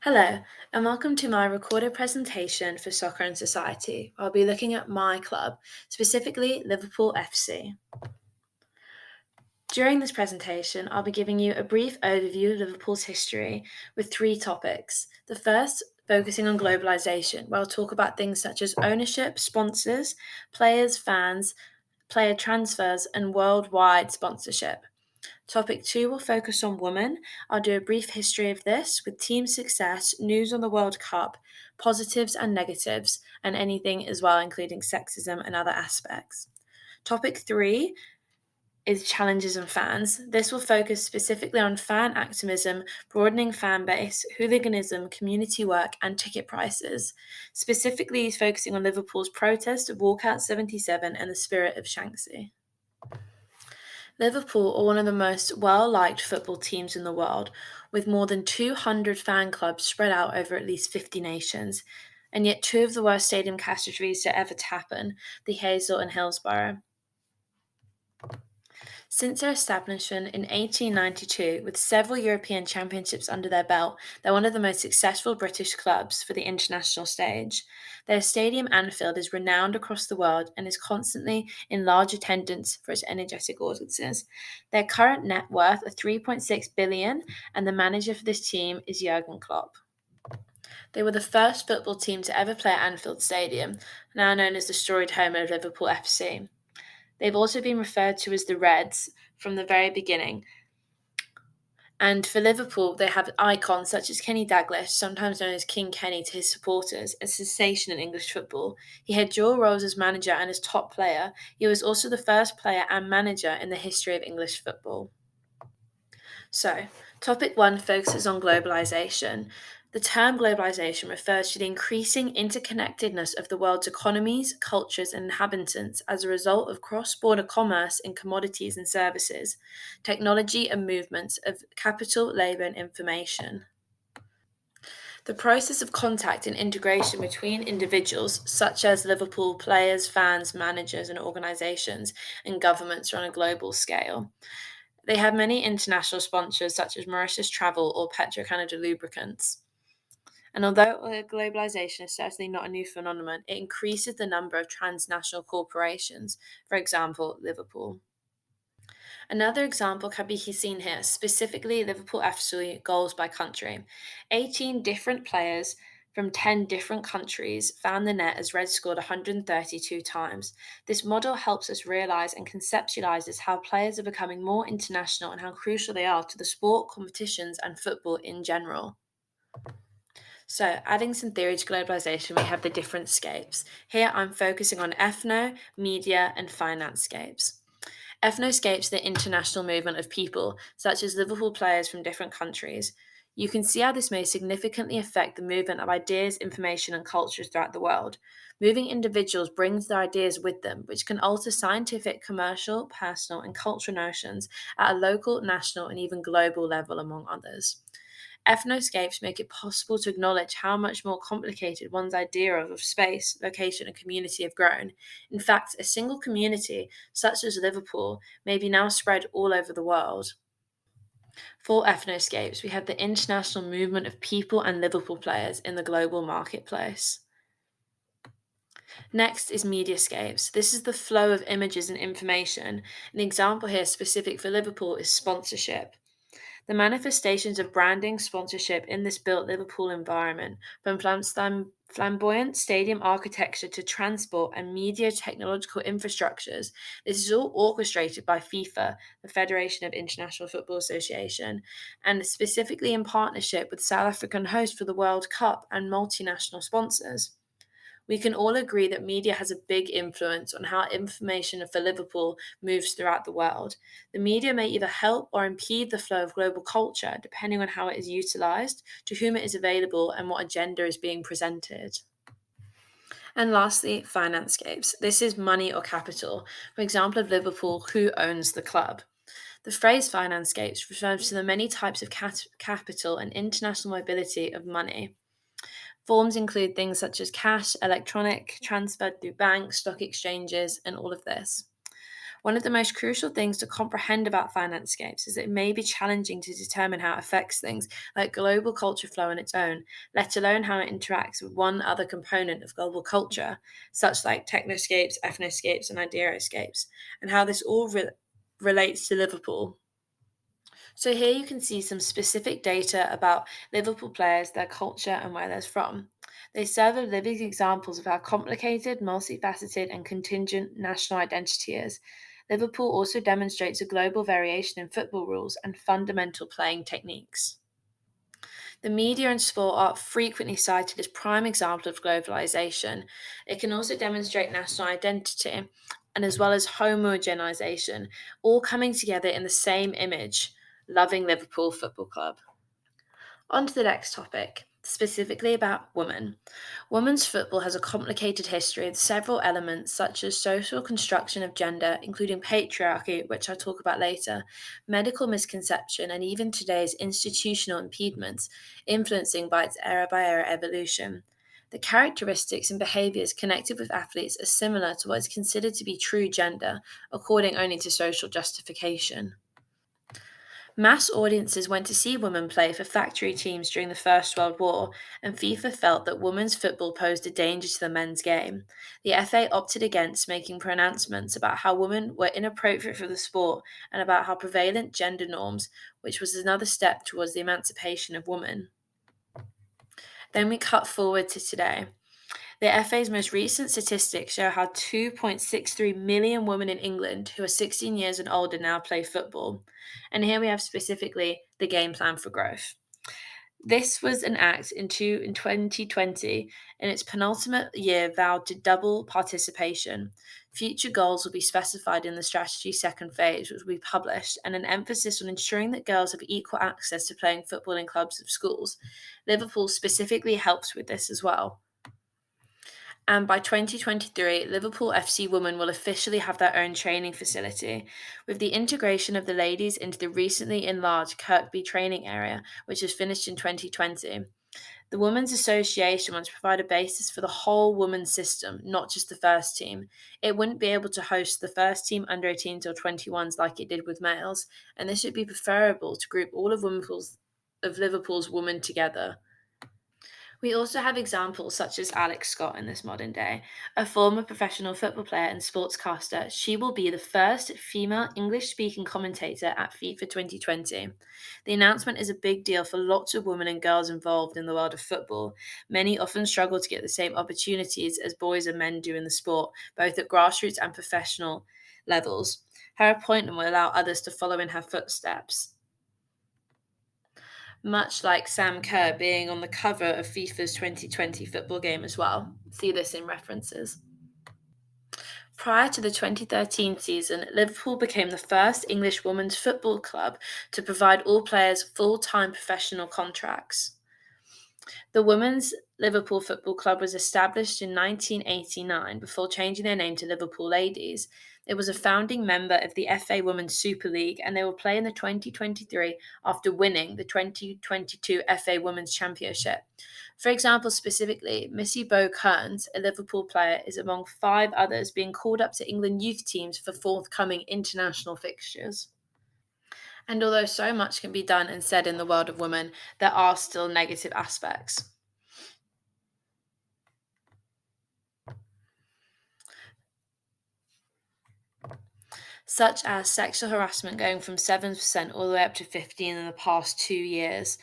Hello, and welcome to my recorded presentation for Soccer and Society. I'll be looking at my club, specifically Liverpool FC. During this presentation, I'll be giving you a brief overview of Liverpool's history with three topics. The first, focusing on globalisation, where I'll talk about things such as ownership, sponsors, players, fans, player transfers, and worldwide sponsorship. Topic 2 will focus on women. I'll do a brief history of this with team success, news on the World Cup, positives and negatives, and anything as well, including sexism and other aspects. Topic 3 is challenges and fans. This will focus specifically on fan activism, broadening fan base, hooliganism, community work, and ticket prices. Specifically focusing on Liverpool's protest of Walkout 77 and the spirit of Shanksy. Liverpool are one of the most well-liked football teams in the world, with more than 200 fan clubs spread out over at least 50 nations, and yet two of the worst stadium catastrophes to ever happen, the Hazel and Hillsborough. Since their establishment in 1892, with several European championships under their belt, they're one of the most successful British clubs for the international stage. Their stadium Anfield is renowned across the world and is constantly in large attendance for its energetic audiences. Their current net worth is 3.6 billion, and the manager for this team is Jurgen Klopp. They were the first football team to ever play at Anfield Stadium, now known as the storied home of Liverpool FC. They've also been referred to as the Reds from the very beginning. And for Liverpool, they have icons such as Kenny Dalglish, sometimes known as King Kenny to his supporters, a sensation in English football. He had dual roles as manager and as top player. He was also the first player and manager in the history of English football. So, topic 1 focuses on globalisation. The term globalisation refers to the increasing interconnectedness of the world's economies, cultures, and inhabitants as a result of cross border commerce in commodities and services, technology, and movements of capital, labour, and information. The process of contact and integration between individuals, such as Liverpool players, fans, managers, and organisations, and governments, are on a global scale. They have many international sponsors such as Mauritius Travel or Petro-Canada Lubricants. And although globalization is certainly not a new phenomenon, it increases the number of transnational corporations, for example, Liverpool. Another example can be seen here, specifically Liverpool FC goals by country. 18 different players from 10 different countries found the net as Red scored 132 times. This model helps us realize and conceptualizes how players are becoming more international and how crucial they are to the sport, competitions, and football in general. So, adding some theory to globalization, we have the different scapes. Here I'm focusing on ethno, media, and finance scapes. Ethnoscapes the international movement of people, such as Liverpool players from different countries. You can see how this may significantly affect the movement of ideas, information, and cultures throughout the world. Moving individuals brings their ideas with them, which can alter scientific, commercial, personal, and cultural notions at a local, national, and even global level, among others. Ethnoscapes make it possible to acknowledge how much more complicated one's idea of space, location, and community have grown. In fact, a single community, such as Liverpool, may be now spread all over the world. For ethnoscapes, we have the international movement of people and Liverpool players in the global marketplace. Next is mediascapes. This is the flow of images and information. An example here specific for Liverpool is sponsorship. The manifestations of branding sponsorship in this built Liverpool environment, from flamboyant stadium architecture to transport and media technological infrastructures, this is all orchestrated by FIFA, the Federation of International Football Association, and specifically in partnership with South African host for the World Cup and multinational sponsors. We can all agree that media has a big influence on how information for Liverpool moves throughout the world. The media may either help or impede the flow of global culture, depending on how it is utilized, to whom it is available, and what agenda is being presented. And lastly, financescapes. This is money or capital. For example, of Liverpool, who owns the club? The phrase financescapes refers to the many types of capital and international mobility of money. Forms include things such as cash, electronic, transferred through banks, stock exchanges, and all of this. One of the most crucial things to comprehend about fanscapes is that it may be challenging to determine how it affects things like global culture flow on its own, let alone how it interacts with one other component of global culture, such like technoscapes, ethnoscapes, and ideoscapes, and how this all relates to Liverpool. So here you can see some specific data about Liverpool players, their culture, and where they're from. They serve as living examples of how complicated, multifaceted, and contingent national identity is. Liverpool also demonstrates a global variation in football rules and fundamental playing techniques. The media and sport are frequently cited as prime examples of globalization. It can also demonstrate national identity and as well as homogenization, all coming together in the same image, loving Liverpool Football Club. On to the next topic, specifically about women. Women's football has a complicated history with several elements such as social construction of gender, including patriarchy, which I'll talk about later, medical misconception, and even today's institutional impediments, influencing by era evolution. The characteristics and behaviours connected with athletes are similar to what is considered to be true gender, according only to social justification. Mass audiences went to see women play for factory teams during the First World War, and FIFA felt that women's football posed a danger to the men's game. The FA opted against making pronouncements about how women were inappropriate for the sport and about how prevalent gender norms, which was another step towards the emancipation of women. Then we cut forward to today. The FA's most recent statistics show how 2.63 million women in England who are 16 years and older now play football. And here we have specifically the game plan for growth. This was an act in 2020, in its penultimate year vowed to double participation. Future goals will be specified in the strategy second phase, which will be published, and an emphasis on ensuring that girls have equal access to playing football in clubs of schools. Liverpool specifically helps with this as well. And by 2023, Liverpool FC women will officially have their own training facility, with the integration of the ladies into the recently enlarged Kirkby training area, which was finished in 2020. The Women's Association wants to provide a basis for the whole women's system, not just the first team. It wouldn't be able to host the first team under 18s or 21s like it did with males, and this would be preferable to group all of Liverpool's women together. We also have examples such as Alex Scott in this modern day, a former professional football player and sportscaster. She will be the first female English speaking commentator at FIFA 2020. The announcement is a big deal for lots of women and girls involved in the world of football. Many often struggle to get the same opportunities as boys and men do in the sport, both at grassroots and professional levels. Her appointment will allow others to follow in her footsteps, much like Sam Kerr being on the cover of FIFA's 2020 football game as well. See this in references. Prior to the 2013 season, Liverpool became the first English women's football club to provide all players full time professional contracts. The Women's Liverpool Football Club was established in 1989 before changing their name to Liverpool Ladies. It was a founding member of the FA Women's Super League, and they will play in the 2023 after winning the 2022 FA Women's Championship. For example, specifically, Missy Bo Kearns, a Liverpool player, is among 5 others being called up to England youth teams for forthcoming international fixtures. And although so much can be done and said in the world of women, there are still negative aspects. Such as sexual harassment going from 7% all the way up to 15% in the past 2 years,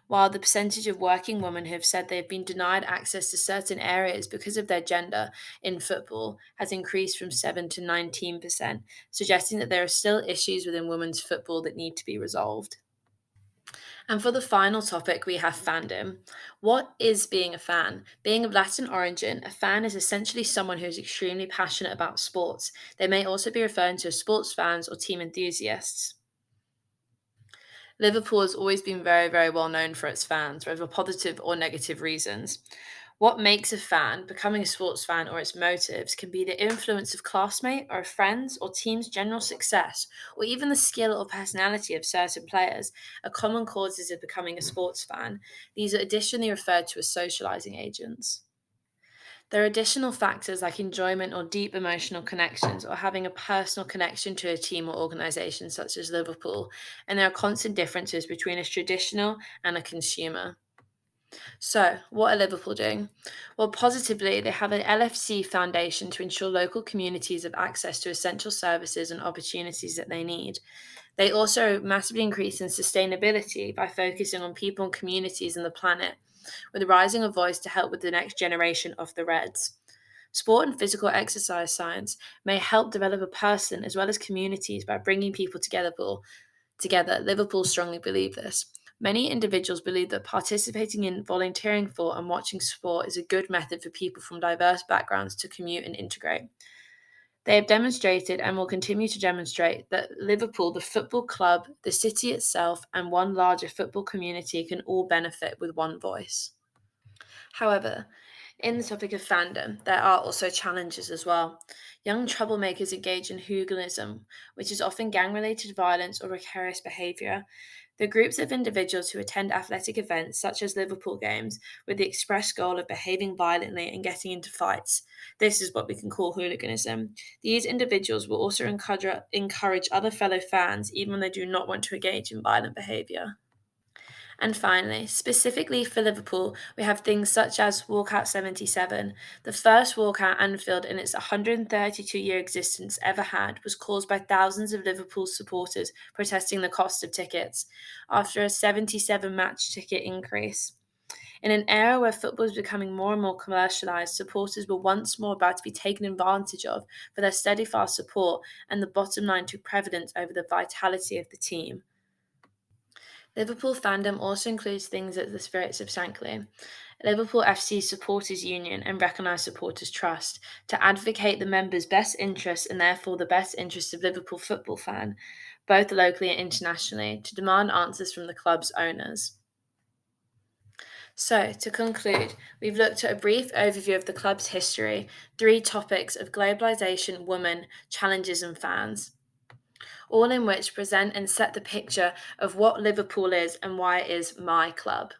while the percentage of working women who have said they've been denied access to certain areas because of their gender in football has increased from 7 to 19%, suggesting that there are still issues within women's football that need to be resolved. And for the final topic, we have fandom. What is being a fan? Being of Latin origin, a fan is essentially someone who is extremely passionate about sports. They may also be referred to as sports fans or team enthusiasts. Liverpool has always been very, very well known for its fans, whether positive or negative reasons. What makes a fan, becoming a sports fan, or its motives can be the influence of classmate or friends or team's general success, or even the skill or personality of certain players. A common cause is of becoming a sports fan. These are additionally referred to as socializing agents. There are additional factors like enjoyment or deep emotional connections or having a personal connection to a team or organisation such as Liverpool, and there are constant differences between a traditional and a consumer. So, what are Liverpool doing? Well, positively, they have an LFC foundation to ensure local communities have access to essential services and opportunities that they need. They also massively increase in sustainability by focusing on people and communities and the planet, with rising a voice to help with the next generation of the Reds. Sport and physical exercise science may help develop a person as well as communities by bringing people together. Liverpool strongly believe this. Many individuals believe that participating in, volunteering for, and watching sport is a good method for people from diverse backgrounds to commute and integrate. They have demonstrated and will continue to demonstrate that Liverpool, the football club, the city itself, and one larger football community can all benefit with one voice. However, in the topic of fandom, there are also challenges as well. Young troublemakers engage in hooliganism, which is often gang related violence or precarious behaviour. The groups of individuals who attend athletic events, such as Liverpool games, with the express goal of behaving violently and getting into fights. This is what we can call hooliganism. These individuals will also encourage other fellow fans, even when they do not want to engage in violent behaviour. And finally, specifically for Liverpool, we have things such as Walkout 77. The first walkout Anfield in its 132-year existence ever had was caused by thousands of Liverpool supporters protesting the cost of tickets after a 77 match ticket increase. In an era where football is becoming more and more commercialised, supporters were once more about to be taken advantage of for their steadfast support, and the bottom line took precedence over the vitality of the team. Liverpool fandom also includes things like the Spirits of Shankly, Liverpool FC Supporters Union and Recognised Supporters Trust, to advocate the members' best interests and therefore the best interests of Liverpool football fan, both locally and internationally, to demand answers from the club's owners. So, to conclude, we've looked at a brief overview of the club's history, three topics of globalisation, women, challenges, and fans, all in which present and set the picture of what Liverpool is and why it is my club.